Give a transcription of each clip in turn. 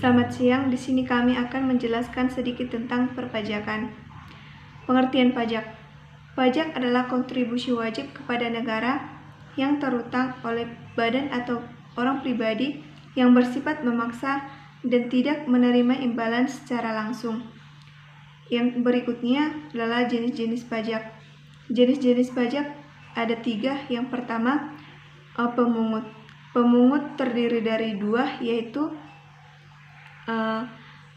Selamat siang, di sini kami akan menjelaskan sedikit tentang perpajakan. Pengertian pajak. Pajak adalah kontribusi wajib kepada negara yang terutang oleh badan atau orang pribadi yang bersifat memaksa dan tidak menerima imbalan secara langsung. Yang berikutnya adalah jenis-jenis pajak. Jenis-jenis pajak ada 3. Yang pertama, pemungut. Pemungut terdiri dari 2, yaitu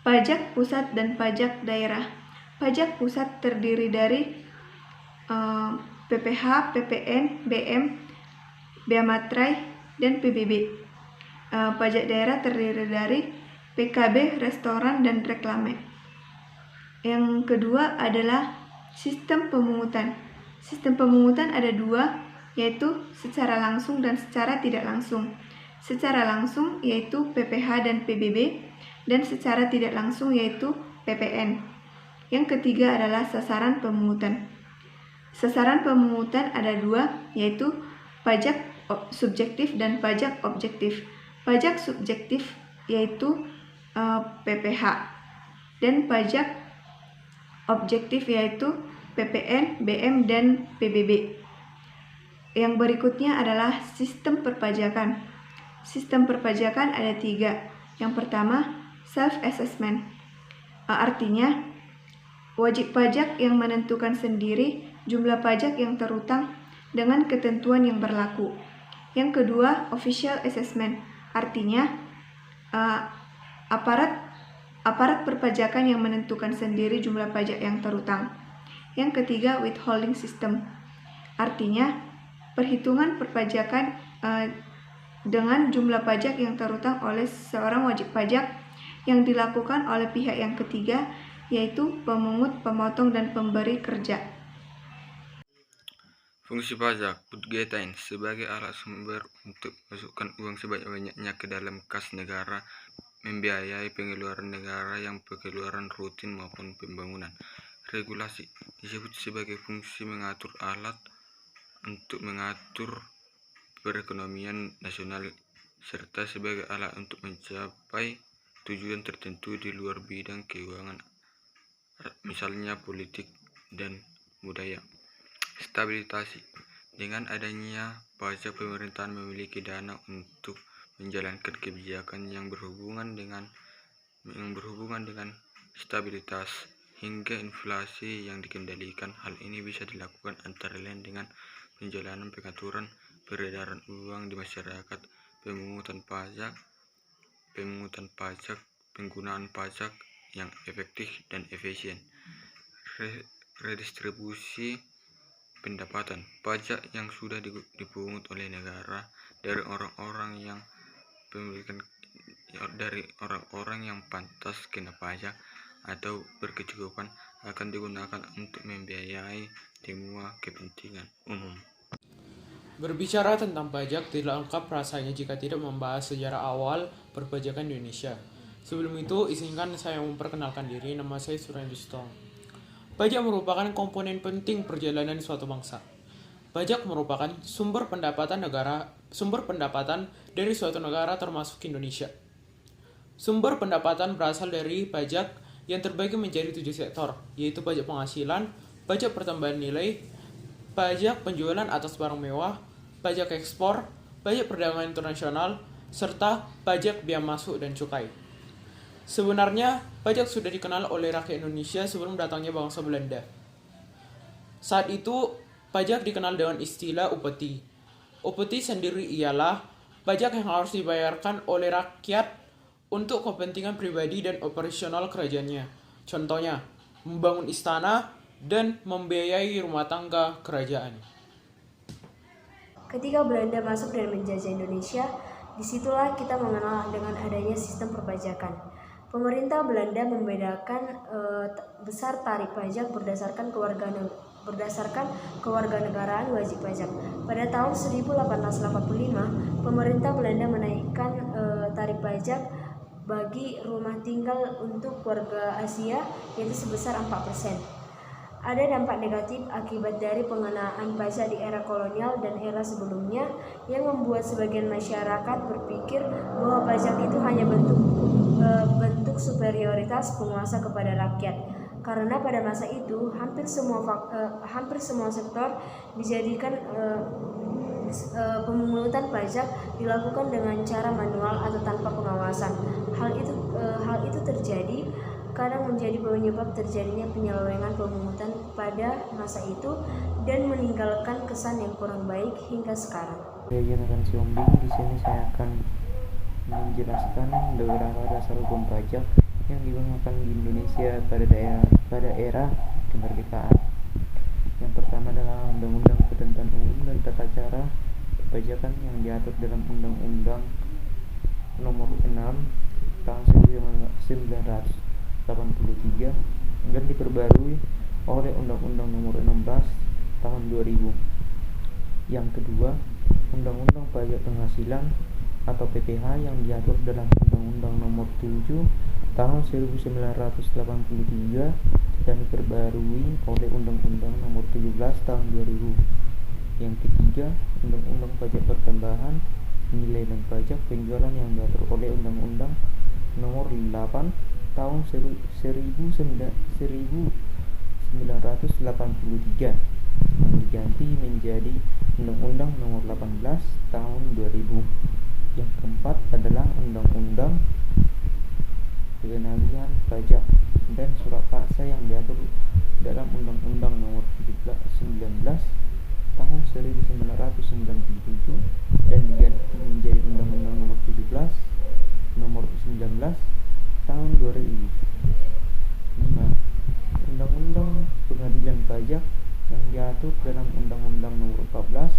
pajak pusat dan pajak daerah. Pajak pusat terdiri dari PPH, PPN, BM, Bea Matrai, dan PBB. Pajak daerah terdiri dari PKB, restoran, dan reklame. Yang kedua adalah sistem pemungutan. Sistem pemungutan ada 2, yaitu secara langsung dan secara tidak langsung. Secara langsung yaitu PPH dan PBB, dan secara tidak langsung yaitu PPN. Yang ketiga adalah sasaran pemungutan. Sasaran pemungutan ada 2, yaitu pajak subjektif dan pajak objektif. Pajak subjektif yaitu PPH, dan pajak objektif yaitu PPN, BM, dan PBB. Yang berikutnya adalah sistem perpajakan. Sistem perpajakan ada 3. Yang pertama, self-assessment. Artinya, wajib pajak yang menentukan sendiri jumlah pajak yang terutang dengan ketentuan yang berlaku. Yang kedua, official assessment. Artinya, aparat perpajakan yang menentukan sendiri jumlah pajak yang terutang. Yang ketiga, withholding system. Artinya, perhitungan perpajakan dengan jumlah pajak yang terutang oleh seorang wajib pajak yang dilakukan oleh pihak yang ketiga, yaitu pemungut, pemotong, dan pemberi kerja. Fungsi pajak Budgetain sebagai alat sumber untuk masukkan uang sebanyak-banyaknya ke dalam kas negara, membiayai pengeluaran negara yang pengeluaran rutin maupun pembangunan. Regulasi disebut sebagai fungsi mengatur alat untuk mengatur perekonomian nasional serta sebagai alat untuk mencapai tujuan tertentu di luar bidang keuangan, misalnya politik dan budaya. Stabilitasi. Dengan adanya pajak, pemerintahan memiliki dana untuk menjalankan kebijakan yang berhubungan dengan stabilitas hingga inflasi yang dikendalikan. Hal ini bisa dilakukan antara lain dengan penjalanan pengaturan peredaran uang di masyarakat, pemungutan pajak, penggunaan pajak yang efektif dan efisien, redistribusi pendapatan. Pajak yang sudah dipungut oleh negara dari orang-orang yang pantas kena pajak atau berkecukupan akan digunakan untuk membiayai semua kepentingan umum. Berbicara tentang pajak tidak lengkap rasanya jika tidak membahas sejarah awal perpajakan di Indonesia. Sebelum itu, izinkan saya memperkenalkan diri. Nama saya Suryanto Sitong. Pajak merupakan komponen penting perjalanan suatu bangsa. Pajak merupakan sumber pendapatan dari suatu negara termasuk Indonesia. Sumber pendapatan berasal dari pajak yang terbagi menjadi 7 sektor, yaitu pajak penghasilan, pajak pertambahan nilai, pajak penjualan atas barang mewah, pajak ekspor, pajak perdagangan internasional, serta pajak bea masuk dan cukai. Sebenarnya, pajak sudah dikenal oleh rakyat Indonesia sebelum datangnya bangsa Belanda. Saat itu, pajak dikenal dengan istilah upeti. Upeti sendiri ialah pajak yang harus dibayarkan oleh rakyat untuk kepentingan pribadi dan operasional kerajaannya. Contohnya, membangun istana dan membiayai rumah tangga kerajaan. Ketika Belanda masuk dan menjajah Indonesia, disitulah kita mengenal dengan adanya sistem perpajakan. Pemerintah Belanda membedakan besar tarif pajak berdasarkan kewarganegaraan wajib pajak. Pada tahun 1885, pemerintah Belanda menaikkan tarif pajak bagi rumah tinggal untuk warga Asia yaitu sebesar 4%. Ada dampak negatif akibat dari pengenaan pajak di era kolonial dan era sebelumnya yang membuat sebagian masyarakat berpikir bahwa pajak itu hanya bentuk superioritas penguasa kepada rakyat. Karena pada masa itu hampir semua sektor dijadikan pemungutan pajak dilakukan dengan cara manual atau tanpa pengawasan. Hal itu terjadi kadang menjadi penyebab terjadinya penyelewengan pemungutan pada masa itu dan meninggalkan kesan yang kurang baik hingga sekarang. Saya Jonathan Siombing. Di sini saya akan menjelaskan beberapa dasar hukum pajak yang digunakan di Indonesia pada era kemerdekaan. Yang pertama adalah Undang-Undang Ketentuan Umum dan Tata Cara Perpajakan yang diatur dalam Undang-Undang Nomor 6 Tahun 1983 dan diperbarui oleh Undang-Undang Nomor 16 Tahun 2000. Yang kedua, Undang-Undang Pajak Penghasilan atau PPH yang diatur dalam Undang-Undang Nomor 7 Tahun 1983 dan diperbarui oleh Undang-Undang Nomor 17 Tahun 2000. Yang ketiga, Undang-Undang Pajak Pertambahan Nilai dan Pajak Penjualan yang diatur oleh Undang-Undang Nomor 8 Tahun 1983 yang diganti menjadi Undang-Undang Nomor 18 Tahun 2000. Yang keempat adalah Undang-Undang Penagihan Pajak dan Surat Paksa yang diatur dalam Undang-Undang Nomor 19 Tahun 1997 dan diganti menjadi Undang-Undang Nomor 19 Tahun 2000. 5. Undang-Undang Pengadilan Pajak yang diatur dalam Undang-Undang Nomor 14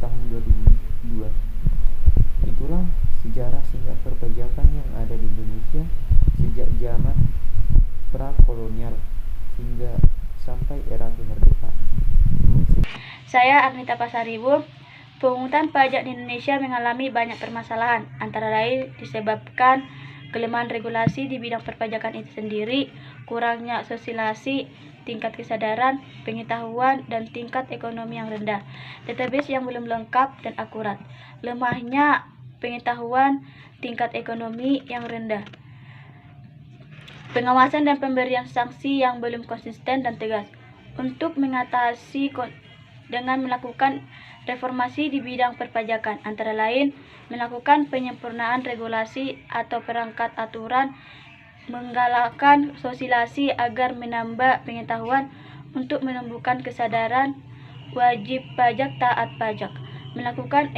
Tahun 2002. Itulah sejarah singkat perpajakan yang ada di Indonesia sejak zaman pra-kolonial hingga sampai era kemerdekaan. Saya Arnita Pasaribu. Pemungutan pajak di Indonesia mengalami banyak permasalahan, antara lain disebabkan kelemahan regulasi di bidang perpajakan itu sendiri, kurangnya sosialisasi, tingkat kesadaran, pengetahuan, dan tingkat ekonomi yang rendah, database yang belum lengkap dan akurat, lemahnya pengetahuan, tingkat ekonomi yang rendah, pengawasan dan pemberian sanksi yang belum konsisten dan tegas. Untuk mengatasi dengan melakukan reformasi di bidang perpajakan, antara lain melakukan penyempurnaan regulasi atau perangkat aturan, menggalakkan sosialisasi agar menambah pengetahuan untuk menumbuhkan kesadaran wajib pajak taat pajak, melakukan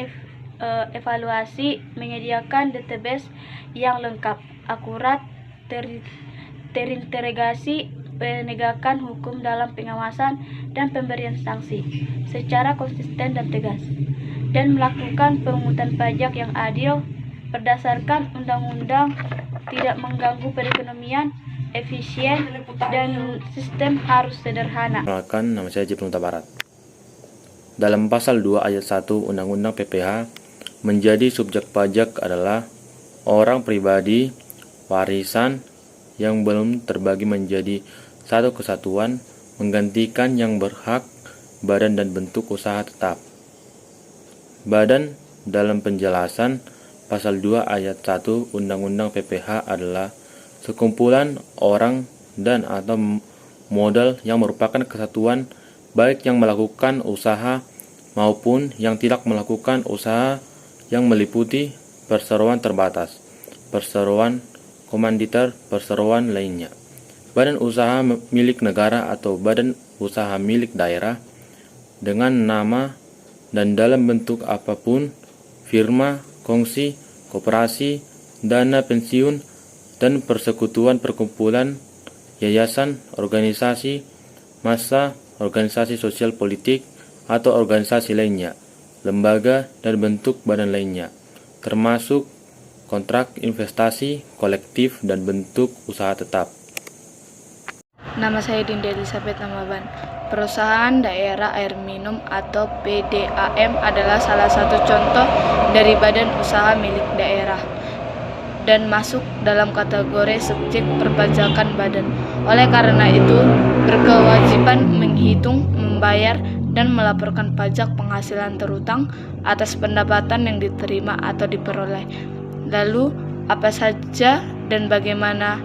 evaluasi, menyediakan database yang lengkap, akurat, terintegrasi, penegakan hukum dalam pengawasan dan pemberian sanksi secara konsisten dan tegas, dan melakukan pemungutan pajak yang adil berdasarkan undang-undang, tidak mengganggu perekonomian, efisien, dan sistem harus sederhana. Perkenalkan, nama saya Jibril Tabarat. Dalam pasal 2 ayat 1 Undang-Undang PPH, menjadi subjek pajak adalah orang pribadi, warisan yang belum terbagi menjadi satu kesatuan, menggantikan yang berhak, badan dan bentuk usaha tetap. Badan dalam penjelasan pasal 2 ayat 1 Undang-Undang PPH adalah sekumpulan orang dan atau modal yang merupakan kesatuan, baik yang melakukan usaha maupun yang tidak melakukan usaha, yang meliputi perseroan terbatas, perseroan komanditer, perseroan lainnya, badan usaha milik negara atau badan usaha milik daerah dengan nama dan dalam bentuk apapun, firma, kongsi, koperasi, dana pensiun, dan persekutuan perkumpulan, yayasan, organisasi, massa, organisasi sosial politik, atau organisasi lainnya, lembaga dan bentuk badan lainnya, termasuk kontrak investasi, kolektif, dan bentuk usaha tetap. Nama saya Dinda Elizabeth Namaban. Perusahaan Daerah Air Minum atau PDAM adalah salah satu contoh dari badan usaha milik daerah. dan masuk dalam kategori subjek perpajakan badan. Oleh karena itu, berkewajiban menghitung, membayar, dan melaporkan pajak penghasilan terutang atas pendapatan yang diterima atau diperoleh. Lalu, apa saja dan bagaimana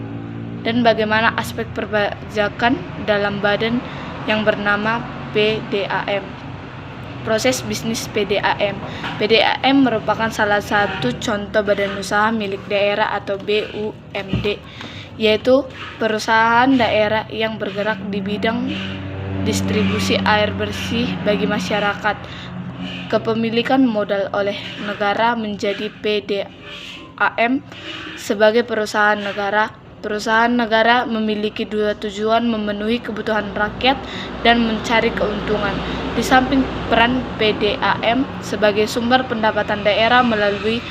aspek perpajakan dalam badan yang bernama PDAM. Proses bisnis PDAM. PDAM merupakan salah satu contoh badan usaha milik daerah atau BUMD, yaitu perusahaan daerah yang bergerak di bidang distribusi air bersih bagi masyarakat. Kepemilikan modal oleh negara menjadi PDAM sebagai perusahaan negara. Perusahaan negara memiliki dua tujuan: memenuhi kebutuhan rakyat dan mencari keuntungan. Di samping peran PDAM sebagai sumber pendapatan daerah melalui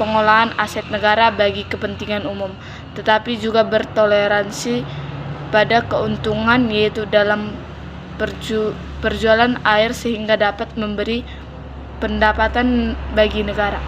pengolahan aset negara bagi kepentingan umum, tetapi juga bertoleransi pada keuntungan, yaitu dalam perjualan air sehingga dapat memberi pendapatan bagi negara.